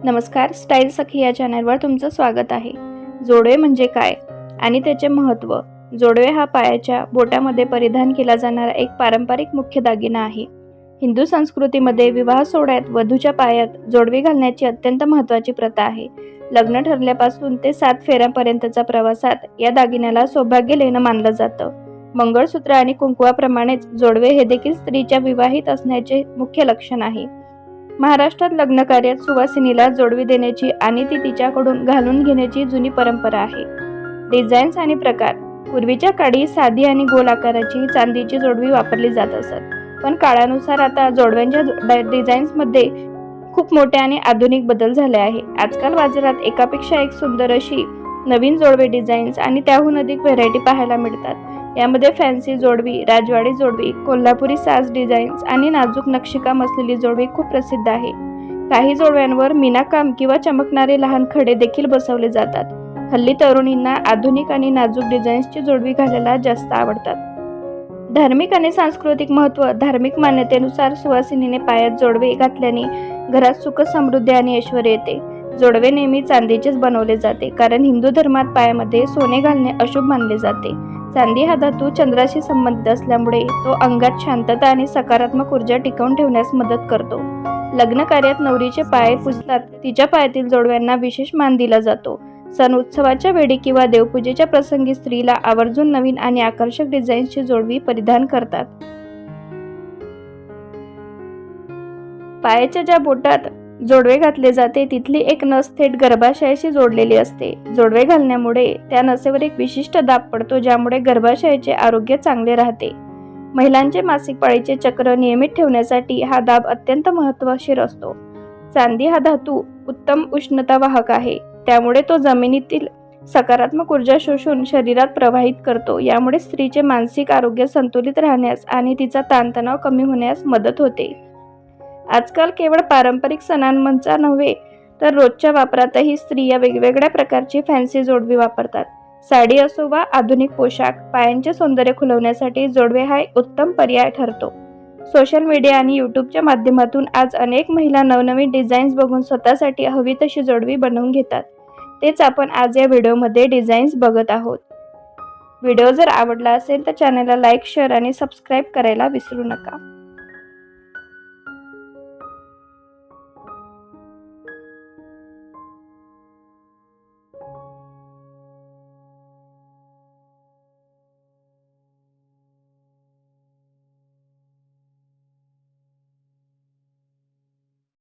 नमस्कार, स्टाईल सखी या चॅनलवर तुमचं स्वागत आहे। जोडवे म्हणजे काय आणि त्याचे महत्त्व। जोडवे हा पायाच्या बोटामध्ये परिधान केला जाणारा एक पारंपरिक मुख्य दागिना आहे। हिंदू संस्कृतीमध्ये विवाह सोहळ्यात वधूच्या पायात जोडवे घालण्याची अत्यंत महत्त्वाची प्रथा आहे। लग्न ठरल्यापासून ते 7 फेऱ्यांपर्यंतच्या प्रवासात या दागिन्याला सौभाग्य लेणं मानलं जातं। मंगळसूत्र आणि कुंकवाप्रमाणेच जोडवे हे देखील स्त्रीच्या विवाहित असण्याचे मुख्य लक्षण आहे। महाराष्ट्रात लग्न कार्यात सुवासिनीला जोडवी देण्याची आणि ती तिच्याकडून घालून घेण्याची जुनी परंपरा आहे। डिझाईन्स आणि प्रकार। पूर्वीच्या काळी साधी आणि गोल आकाराची चांदीची जोडवी वापरली जात असत, पण काळानुसार आता जोडव्यांच्या डिझाईन्समध्ये खूप मोठे आणि आधुनिक बदल झाले आहे। आजकाल बाजारात एकापेक्षा एक सुंदर अशी नवीन जोडवे डिझाईन्स आणि त्याहून अधिक व्हरायटी पाहायला मिळतात। यामध्ये फॅन्सी जोडवी, राजवाडी जोडवी, कोल्हापुरी साज डिझाईन्स आणि नाजूक नक्षीकाम असलेली जोडवी खूप प्रसिद्ध आहे। काही जोडव्यांवर मीनाकाम किंवा चमकणारे लहान खडे देखील बसवले जातात। हल्ली तरुणींना आधुनिक आणि नाजूक डिझाईन्सची जोडवी घालायला जास्त आवडतात। धार्मिक आणि सांस्कृतिक महत्त्व। धार्मिक मान्यतेनुसार सुवासिनीने पायात जोडवे घातल्याने घरात सुख, समृद्धी आणि ऐश्वर्य येते। जोडवे नेहमी चांदीचेच बनवले जाते, कारण हिंदू धर्मात पायामध्ये सोने घालणे अशुभ मानले जाते। चांदी हा धातू चंद्राशी संबंधित असल्यामुळे तो अंगात शांतता आणि सकारात्मक ऊर्जा टिकवून ठेवण्यास मदत करतो। लग्न कार्यात नवरीचे पाय पुजतात, तिच्या पायातील जोडव्यांना विशेष मान दिला जातो। सण उत्सवाच्या वेळी किंवा देवपूजेच्या प्रसंगी स्त्रीला आवर्जून नवीन आणि आकर्षक डिझाईन्सची जोडवी परिधान करतात। पायाच्या ज्या बोटात जोडवे घातले जाते तिथली एक नस थेट गर्भाशयाशी जोडलेली असते। जोडवे घालण्यामुळे त्या नसेवर एक विशिष्ट दाब पडतो, ज्यामुळे गर्भाशयाचे आरोग्य चांगले राहते। महिलांचे मासिक पाळीचे चक्र नियमित ठेवण्यासाठी हा दाब अत्यंत महत्त्वशीर असतो। चांदी हा धातू उत्तम उष्णता वाहक आहे, त्यामुळे तो जमिनीतील सकारात्मक ऊर्जा शोषून शरीरात प्रवाहित करतो। यामुळे स्त्रीचे मानसिक आरोग्य संतुलित राहण्यास आणि तिचा ताणतणाव कमी होण्यास मदत होते। आजकाल केवळ पारंपरिक सणांचा नव्हे तर रोजच्या वापरातही स्त्रिया वेगवेगळ्या प्रकारची फॅन्सी जोडवी वापरतात। साडी असो वा आधुनिक पोशाख, पायांचे सौंदर्य खुलवण्यासाठी जोडवे हा एक उत्तम पर्याय ठरतो। सोशल मीडिया आणि यूट्यूबच्या माध्यमातून आज अनेक महिला नवनवीन डिझाईन्स बघून स्वतःसाठी हवी तशी जोडवी बनवून घेतात। तेच आपण आज या व्हिडिओमध्ये डिझाईन्स बघत आहोत। व्हिडिओ जर आवडला असेल तर चॅनलला लाईक, शेअर आणि सबस्क्राईब करायला विसरू नका।